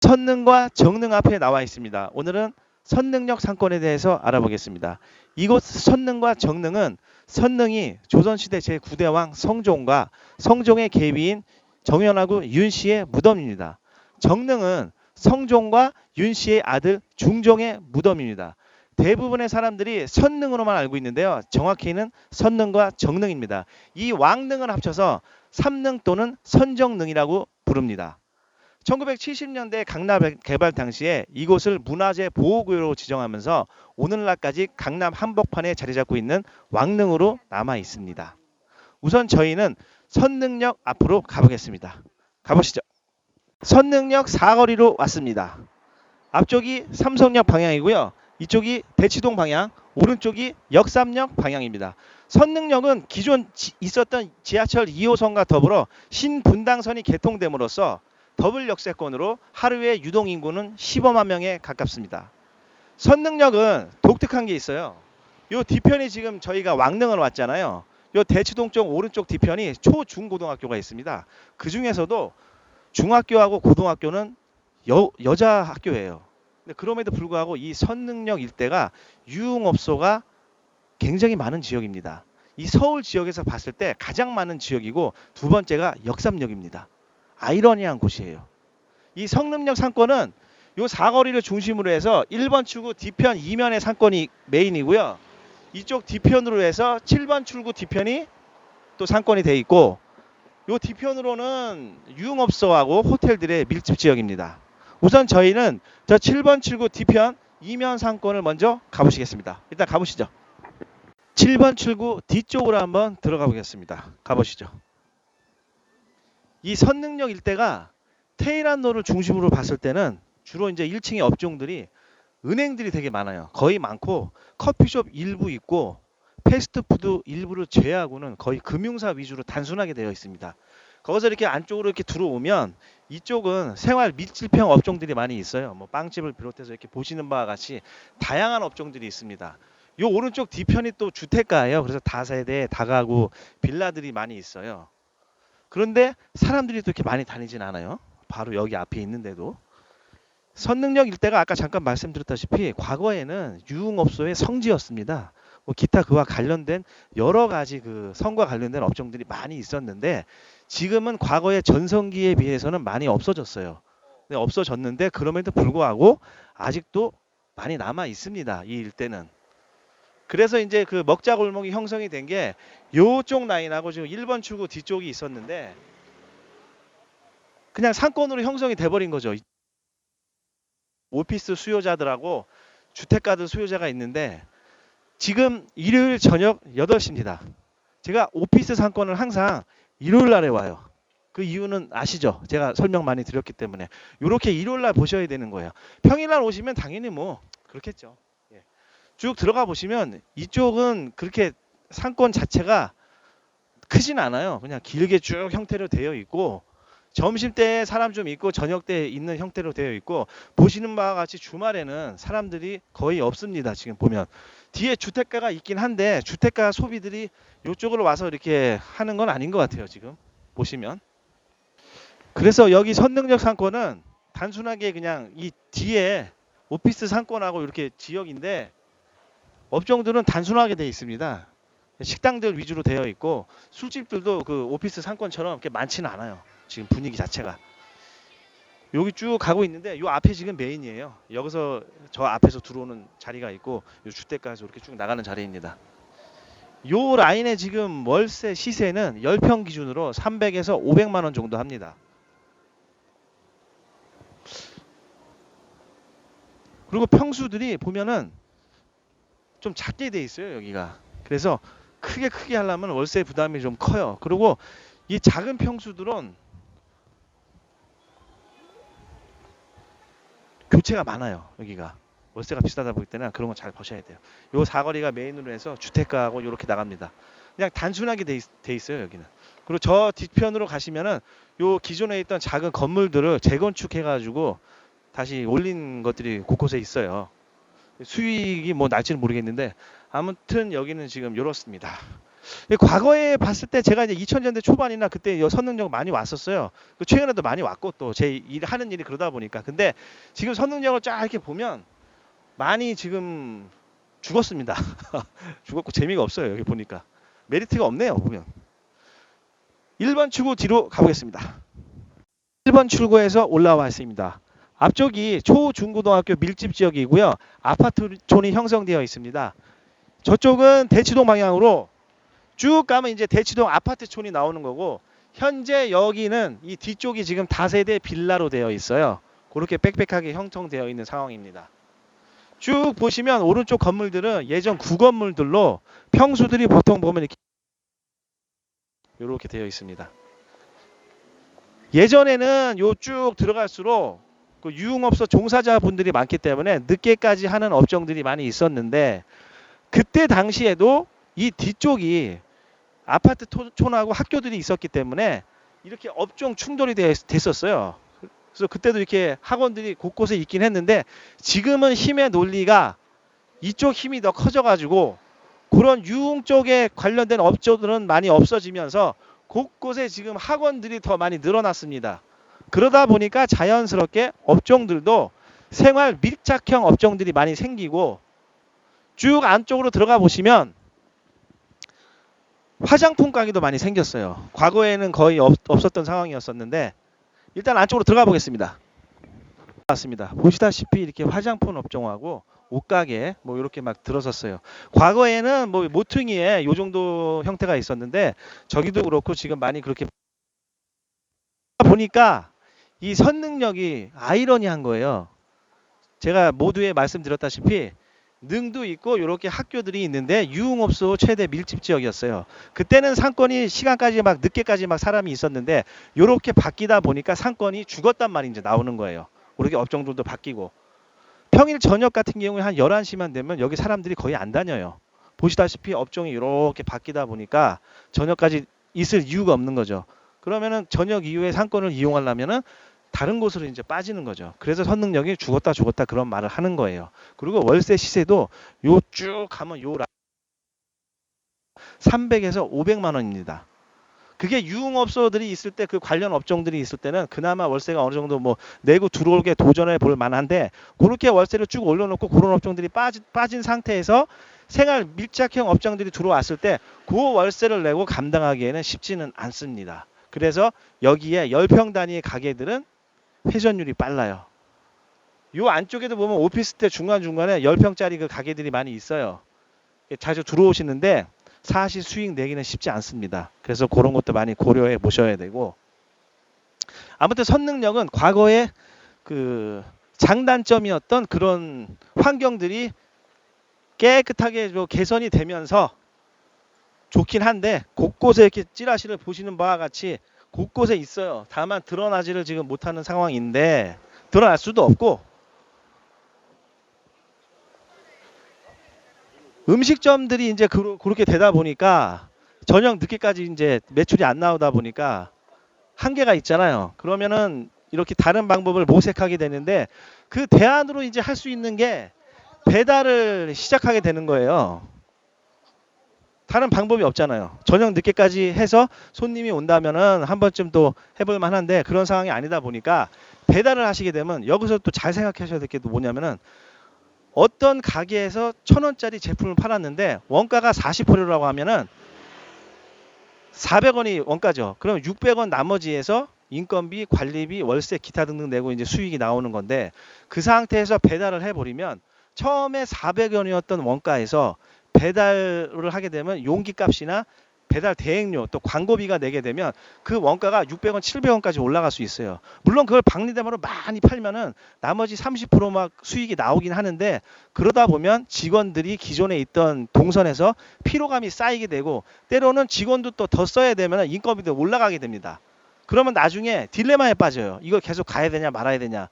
선능과 정능 앞에 나와 있습니다. 오늘은 선능력 상권에 대해서 알아보겠습니다. 이곳 선능과 정능은 선능이 조선시대 제9대 왕 성종과 성종의 계비인 정연하고 윤씨의 무덤입니다. 정능은 성종과 윤씨의 아들 중종의 무덤입니다. 대부분의 사람들이 선능으로만 알고 있는데요. 정확히는 선능과 정능입니다. 이 왕능을 합쳐서 삼능 또는 선정능이라고 부릅니다. 1970년대 강남 개발 당시에 이곳을 문화재 보호구역으로 지정하면서 오늘날까지 강남 한복판에 자리 잡고 있는 왕릉으로 남아 있습니다. 우선 저희는 선능역 앞으로 가보겠습니다. 가보시죠. 선능역 사거리로 왔습니다. 앞쪽이 삼성역 방향이고요. 이쪽이 대치동 방향, 오른쪽이 역삼역 방향입니다. 선능역은 기존 있었던 지하철 2호선과 더불어 신분당선이 개통됨으로써 더블 역세권으로 하루의 유동인구는 15만 명에 가깝습니다. 선능역은 독특한 게 있어요. 요 뒤편이 지금 저희가 왕릉을 왔잖아요. 요 대치동 쪽 오른쪽 뒤편이 초, 중, 고등학교가 있습니다. 그 중에서도 중학교하고 고등학교는 여자 학교예요. 근데 그럼에도 불구하고 이 선능역 일대가 유흥업소가 굉장히 많은 지역입니다. 이 서울 지역에서 봤을 때 가장 많은 지역이고 두 번째가 역삼역입니다. 아이러니한 곳이에요. 이 성능역 상권은 요 사거리를 중심으로 해서 1번 출구 뒤편 2면의 상권이 메인이고요. 이쪽 뒤편으로 해서 7번 출구 뒤편이 또 상권이 돼 있고 요 뒤편으로는 유흥업소하고 호텔들의 밀집 지역입니다. 우선 저희는 저 7번 출구 뒤편 2면 상권을 먼저 가보시겠습니다. 일단 가보시죠. 7번 출구 뒤쪽으로 한번 들어가 보겠습니다. 가보시죠. 이 선능역 일대가 테헤란로를 중심으로 봤을 때는 주로 이제 1층의 업종들이 은행들이 되게 많아요. 거의 많고 커피숍 일부 있고 패스트푸드 일부를 제외하고는 거의 금융사 위주로 단순하게 되어 있습니다. 거기서 이렇게 안쪽으로 이렇게 들어오면 이쪽은 생활 밀집형 업종들이 많이 있어요. 뭐 빵집을 비롯해서 이렇게 보시는 바와 같이 다양한 업종들이 있습니다. 요 오른쪽 뒤편이 또 주택가예요. 그래서 다세대, 다가구, 빌라들이 많이 있어요. 그런데 사람들이 또 이렇게 많이 다니진 않아요. 바로 여기 앞에 있는데도. 선능역 일대가 아까 잠깐 말씀드렸다시피 과거에는 유흥업소의 성지였습니다. 뭐 기타 그와 관련된 여러 가지 그 성과 관련된 업종들이 많이 있었는데 지금은 과거의 전성기에 비해서는 많이 없어졌어요. 네, 없어졌는데 그럼에도 불구하고 아직도 많이 남아 있습니다. 이 일대는. 그래서 이제 그 먹자 골목이 형성이 된 게 요쪽 라인하고 지금 1번 출구 뒤쪽이 있었는데 그냥 상권으로 형성이 돼버린 거죠. 오피스 수요자들하고 주택가들 수요자가 있는데 지금 일요일 저녁 8시입니다. 제가 오피스 상권을 항상 일요일 날에 와요. 그 이유는 아시죠? 제가 설명 많이 드렸기 때문에 이렇게 일요일 날 보셔야 되는 거예요. 평일 날 오시면 당연히 뭐 그렇겠죠. 예. 쭉 들어가 보시면 이쪽은 그렇게 상권 자체가 크진 않아요. 그냥 길게 쭉 형태로 되어 있고 점심때에 사람 좀 있고 저녁때 있는 형태로 되어 있고 보시는 바와 같이 주말에는 사람들이 거의 없습니다. 지금 보면 뒤에 주택가가 있긴 한데 주택가 소비들이 이쪽으로 와서 이렇게 하는 건 아닌 것 같아요. 지금 보시면 그래서 여기 선능력 상권은 단순하게 그냥 이 뒤에 오피스 상권하고 이렇게 지역인데 업종들은 단순하게 되어 있습니다. 식당들 위주로 되어 있고 술집들도 그 오피스 상권처럼 이렇게 많지는 않아요. 지금 분위기 자체가 여기 쭉 가고 있는데 요 앞에 지금 메인이에요. 여기서 저 앞에서 들어오는 자리가 있고 요 주택가에서 이렇게 쭉 나가는 자리입니다. 요 라인에 지금 월세 시세는 10평 기준으로 300에서 500만 원 정도 합니다. 그리고 평수들이 보면은 좀 작게 돼 있어요, 여기가. 그래서 크게 하려면 월세 부담이 좀 커요. 그리고 이 작은 평수들은 교체가 많아요. 여기가 월세가 비싸다 보기 때문에 그런 거 잘 보셔야 돼요. 요 사거리가 메인으로 해서 주택가하고 이렇게 나갑니다. 그냥 단순하게 돼 있어요 여기는. 그리고 저 뒤편으로 가시면은 요 기존에 있던 작은 건물들을 재건축해 가지고 다시 올린 것들이 곳곳에 있어요. 수익이 뭐 날지는 모르겠는데 아무튼 여기는 지금 이렇습니다. 과거에 봤을 때 제가 이제 2000년대 초반이나 그때 선능력 많이 왔었어요. 최근에도 많이 왔고 또 제 일 하는 일이 그러다 보니까. 근데 지금 선능력을 쫙 이렇게 보면 많이 지금 죽었습니다. 죽었고 재미가 없어요. 여기 보니까 메리트가 없네요. 보면 1번 출구 뒤로 가보겠습니다. 1번 출구에서 올라와 있습니다. 앞쪽이 초중고등학교 밀집 지역이고요. 아파트촌이 형성되어 있습니다. 저쪽은 대치동 방향으로 쭉 가면 이제 대치동 아파트촌이 나오는 거고, 현재 여기는 이 뒤쪽이 지금 다세대 빌라로 되어 있어요. 그렇게 빽빽하게 형성되어 있는 상황입니다. 쭉 보시면 오른쪽 건물들은 예전 구건물들로 평수들이 보통 보면 이렇게 되어 있습니다. 예전에는 요 쭉 들어갈수록 그 유흥업소 종사자분들이 많기 때문에 늦게까지 하는 업종들이 많이 있었는데, 그때 당시에도 이 뒤쪽이 아파트 촌하고 학교들이 있었기 때문에 이렇게 업종 충돌이 됐었어요. 그래서 그때도 이렇게 학원들이 곳곳에 있긴 했는데, 지금은 힘의 논리가 이쪽 힘이 더 커져가지고 그런 유흥 쪽에 관련된 업종들은 많이 없어지면서 곳곳에 지금 학원들이 더 많이 늘어났습니다. 그러다 보니까 자연스럽게 업종들도 생활 밀착형 업종들이 많이 생기고, 쭉 안쪽으로 들어가 보시면 화장품 가게도 많이 생겼어요. 과거에는 거의 없었던 상황이었었는데, 일단 안쪽으로 들어가 보겠습니다. 맞습니다. 보시다시피 이렇게 화장품 업종하고 옷가게 뭐 이렇게 막 들어섰어요. 과거에는 뭐 모퉁이에 요 정도 형태가 있었는데, 저기도 그렇고 지금 많이 그렇게 보니까 이 선능력이 아이러니한 거예요. 제가 모두에 말씀드렸다시피 능도 있고 이렇게 학교들이 있는데 유흥업소 최대 밀집 지역이었어요. 그때는 상권이 시간까지 막 늦게까지 막 사람이 있었는데, 이렇게 바뀌다 보니까 상권이 죽었단 말이 이제 나오는 거예요. 이렇게 업종들도 바뀌고, 평일 저녁 같은 경우에 한 11시만 되면 여기 사람들이 거의 안 다녀요. 보시다시피 업종이 이렇게 바뀌다 보니까 저녁까지 있을 이유가 없는 거죠. 그러면은 저녁 이후에 상권을 이용하려면은 다른 곳으로 이제 빠지는 거죠. 그래서 선능력이 죽었다 그런 말을 하는 거예요. 그리고 월세 시세도 요 쭉 가면 요 300에서 500만 원입니다. 그게 유흥업소들이 있을 때, 그 관련 업종들이 있을 때는 그나마 월세가 어느 정도 뭐 내고 들어오게 도전해 볼 만한데, 그렇게 월세를 쭉 올려놓고 그런 업종들이 빠진 상태에서 생활 밀착형 업종들이 들어왔을 때 그 월세를 내고 감당하기에는 쉽지는 않습니다. 그래서 여기에 10평 단위의 가게들은 회전율이 빨라요. 요 안쪽에도 보면 오피스텔 중간중간에 10평짜리 그 가게들이 많이 있어요. 자주 들어오시는데 사실 수익 내기는 쉽지 않습니다. 그래서 그런 것도 많이 고려해 보셔야 되고, 아무튼 선능력은 과거에 그 장단점이었던 그런 환경들이 깨끗하게 개선이 되면서 좋긴 한데, 곳곳에 이렇게 찌라시를 보시는 바와 같이 곳곳에 있어요. 다만 드러나지를 지금 못하는 상황인데, 드러날 수도 없고, 음식점들이 이제 그렇게 되다 보니까 저녁 늦게까지 이제 매출이 안 나오다 보니까 한계가 있잖아요. 그러면은 이렇게 다른 방법을 모색하게 되는데, 그 대안으로 이제 할 수 있는 게 배달을 시작하게 되는 거예요. 다른 방법이 없잖아요. 저녁 늦게까지 해서 손님이 온다면은 한 번쯤 또 해볼 만한데, 그런 상황이 아니다 보니까 배달을 하시게 되면 여기서 또 잘 생각하셔야 될 게 뭐냐면은, 어떤 가게에서 1,000원짜리 제품을 팔았는데 원가가 40%라고 하면은 400원이 원가죠. 그럼 600원 나머지에서 인건비, 관리비, 월세, 기타 등등 내고 이제 수익이 나오는 건데, 그 상태에서 배달을 해버리면 처음에 400원이었던 원가에서 배달을 하게 되면 용기 값이나 배달 대행료 또 광고비가 내게 되면 그 원가가 600원, 700원까지 올라갈 수 있어요. 물론 그걸 박리담으로 많이 팔면은 나머지 30%막 수익이 나오긴 하는데, 그러다 보면 직원들이 기존에 있던 동선에서 피로감이 쌓이게 되고, 때로는 직원도 또 더 써야 되면 인건비도 올라가게 됩니다. 그러면 나중에 딜레마에 빠져요. 이걸 계속 가야 되냐 말아야 되냐.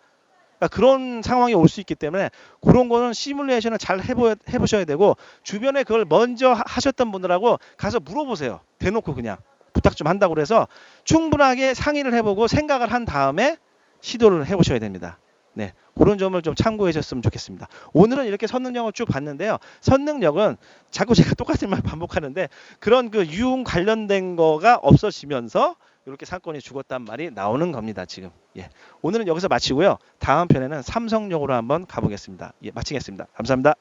그러니까 그런 상황이 올 수 있기 때문에 그런 거는 시뮬레이션을 잘 해보셔야 되고, 주변에 그걸 먼저 하셨던 분들하고 가서 물어보세요. 대놓고 그냥 부탁 좀 한다고 그래서 충분하게 상의를 해보고 생각을 한 다음에 시도를 해보셔야 됩니다. 네, 그런 점을 좀 참고해 줬으면 좋겠습니다. 오늘은 이렇게 선능력을 쭉 봤는데요. 선능력은 자꾸 제가 똑같은 말 반복하는데 그런 그 유흥 관련된 거가 없어지면서 이렇게 상권이 죽었단 말이 나오는 겁니다. 지금. 예. 오늘은 여기서 마치고요. 다음 편에는 삼성역으로 한번 가보겠습니다. 예, 마치겠습니다. 감사합니다.